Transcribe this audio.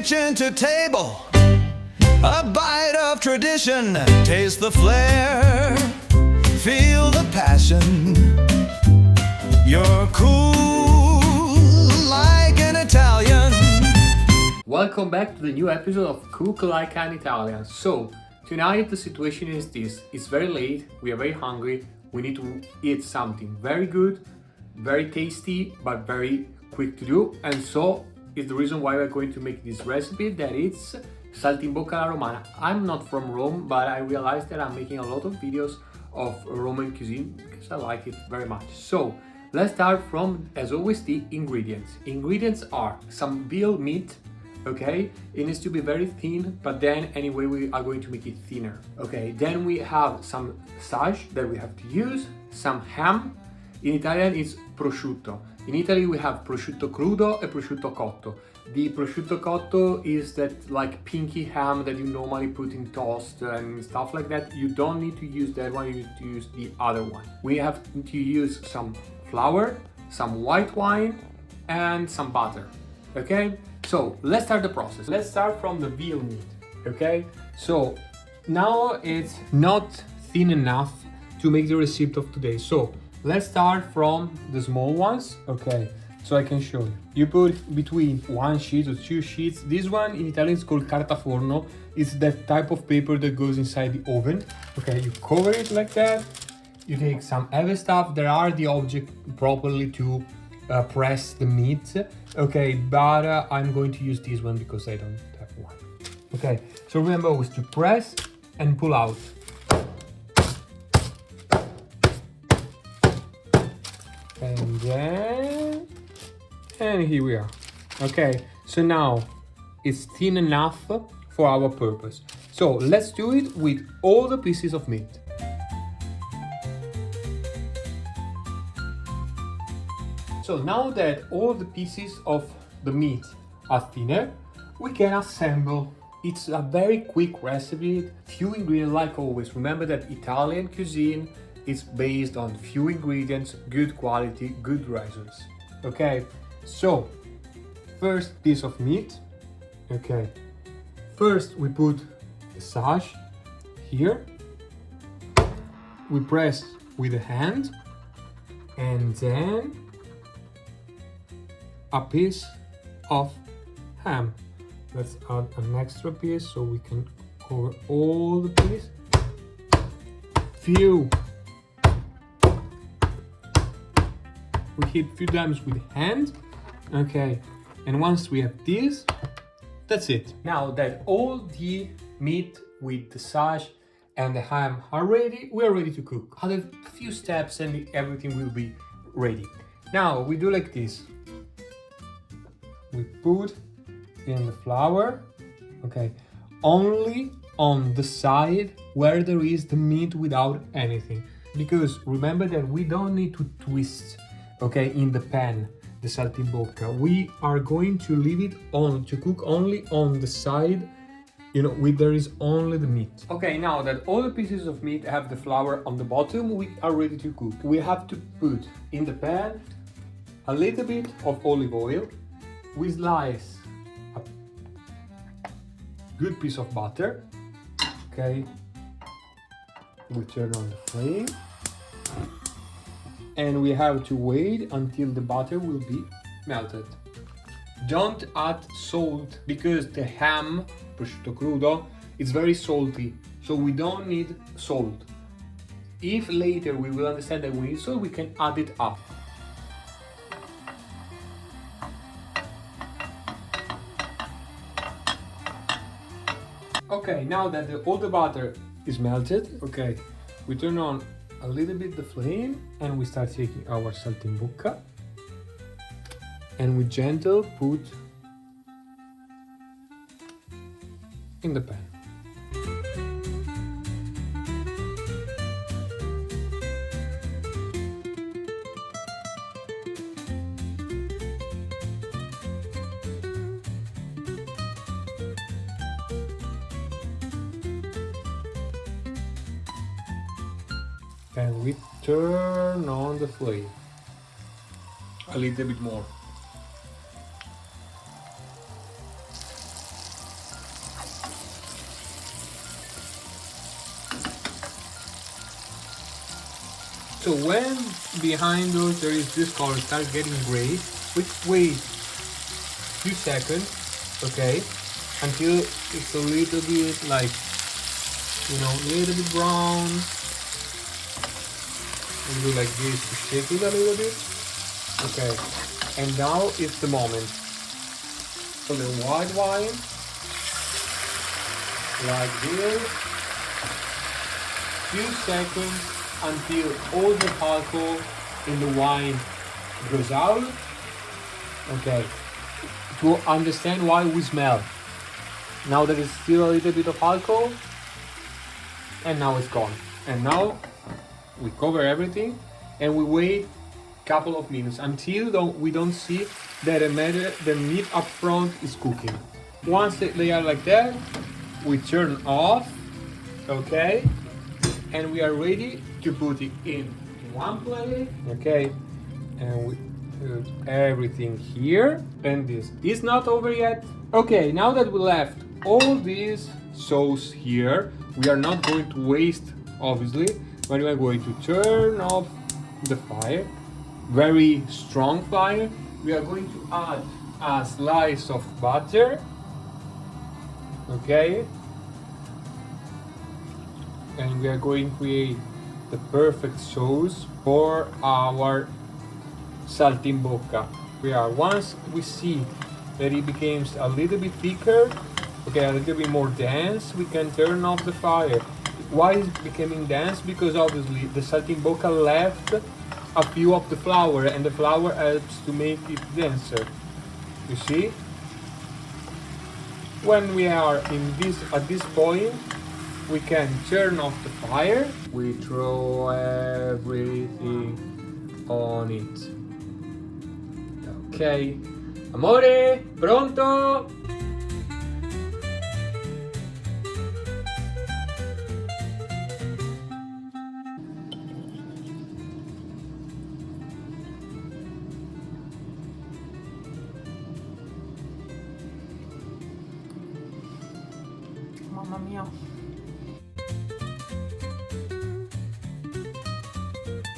kitchen to table, a bite of tradition, taste the flair, feel the passion. You're cool like an Italian. Welcome back to the new episode of Cook Like an Italian. So, tonight the situation is this. It's very late, we are very hungry, we need to eat something very good, very tasty, but very quick to do. And so, it's the reason why we're going to make this recipe that it's Saltimbocca alla Romana. I'm not from Rome, but I realized that I'm making a lot of videos of Roman cuisine because I like it very much. So, let's start from, as always, the ingredients. Ingredients are some veal meat, okay? It needs to be very thin, but then anyway we are going to make it thinner, okay? Then we have some sausage that we have to use, some ham. In Italian it's prosciutto. In Italy we have prosciutto crudo and prosciutto cotto. The prosciutto cotto is that like pinky ham that you normally put in toast and stuff like that. You don't need to use that one, you need to use the other one. We have to use some flour, some white wine, and some butter, okay? So let's start the process. Let's start from the veal meat, okay? So now it's not thin enough to make the recipe of today. So let's start from the small ones, okay? So I can show you. You put between one sheet or two sheets. This one in Italian is called carta forno. It's that type of paper that goes inside the oven. Okay, you cover it like that. You take some heavy stuff. There are the object properly to press the meat. Okay, but I'm going to use this one because I don't have one. Okay, so remember always to press and pull out. And then, and here we are. Okay, so now it's thin enough for our purpose. So let's do it with all the pieces of meat. So now that all the pieces of the meat are thinner, we can assemble. It's a very quick recipe, few ingredients like always. Remember that Italian cuisine is based on few ingredients, good quality, good results. Okay, so first piece of meat. Okay, first we put the sausage here. We press with the hand, and then a piece of ham. Let's add an extra piece so we can cover all the piece. We hit few times with hand. Okay, and once we have this, that's it. Now that all the meat with the sausage and the ham are ready, we are ready to cook. Add a few steps and everything will be ready. Now we do like this. We put in the flour, okay, only on the side where there is the meat without anything. Because remember that we don't need to twist, okay, in the pan, the saltimbocca. We are going to leave it on, to cook only on the side, you know, where there is only the meat. Okay, now that all the pieces of meat have the flour on the bottom, we are ready to cook. We have to put in the pan a little bit of olive oil. We slice a good piece of butter, okay, we turn on the flame, and we have to wait until the butter will be melted. Don't add salt because the ham, prosciutto crudo, is very salty, so we don't need salt. If later we will understand that we need salt, we can add it up. Okay, now that all the butter is melted, okay, we turn on a little bit the flame and we start taking our saltimbocca and we gentle put in the pan. And we turn on the flame a little bit more. So when behind us there is this color start getting gray, we wait few seconds, okay, until it's a little bit like, you know, a little bit brown. We do like this to shake it a little bit, okay. And now is the moment. So the white wine, like this, few seconds until all the alcohol in the wine goes out, okay. To understand why we smell. Now there is still a little bit of alcohol, and now it's gone. And now we cover everything, and we wait a couple of minutes until we don't see that the meat up front is cooking. Once they are like that, we turn off, okay, and we are ready to put it in one plate, okay, and we put everything here, and this is not over yet. Okay, now that we left all this sauce here, we are not going to waste, obviously, but we are going to turn off the fire, very strong fire. We are going to add a slice of butter, okay, and we are going to create the perfect sauce for our Saltimbocca. Once we see that it becomes a little bit thicker, okay, a little bit more dense, we can turn off the fire. Why is it becoming dense? Because obviously the Saltimbocca left a few of the flour, and the flour helps to make it denser. You see? When we are at this point, we can turn off the fire. We throw everything on it. Ok, amore, pronto? Mamma mia.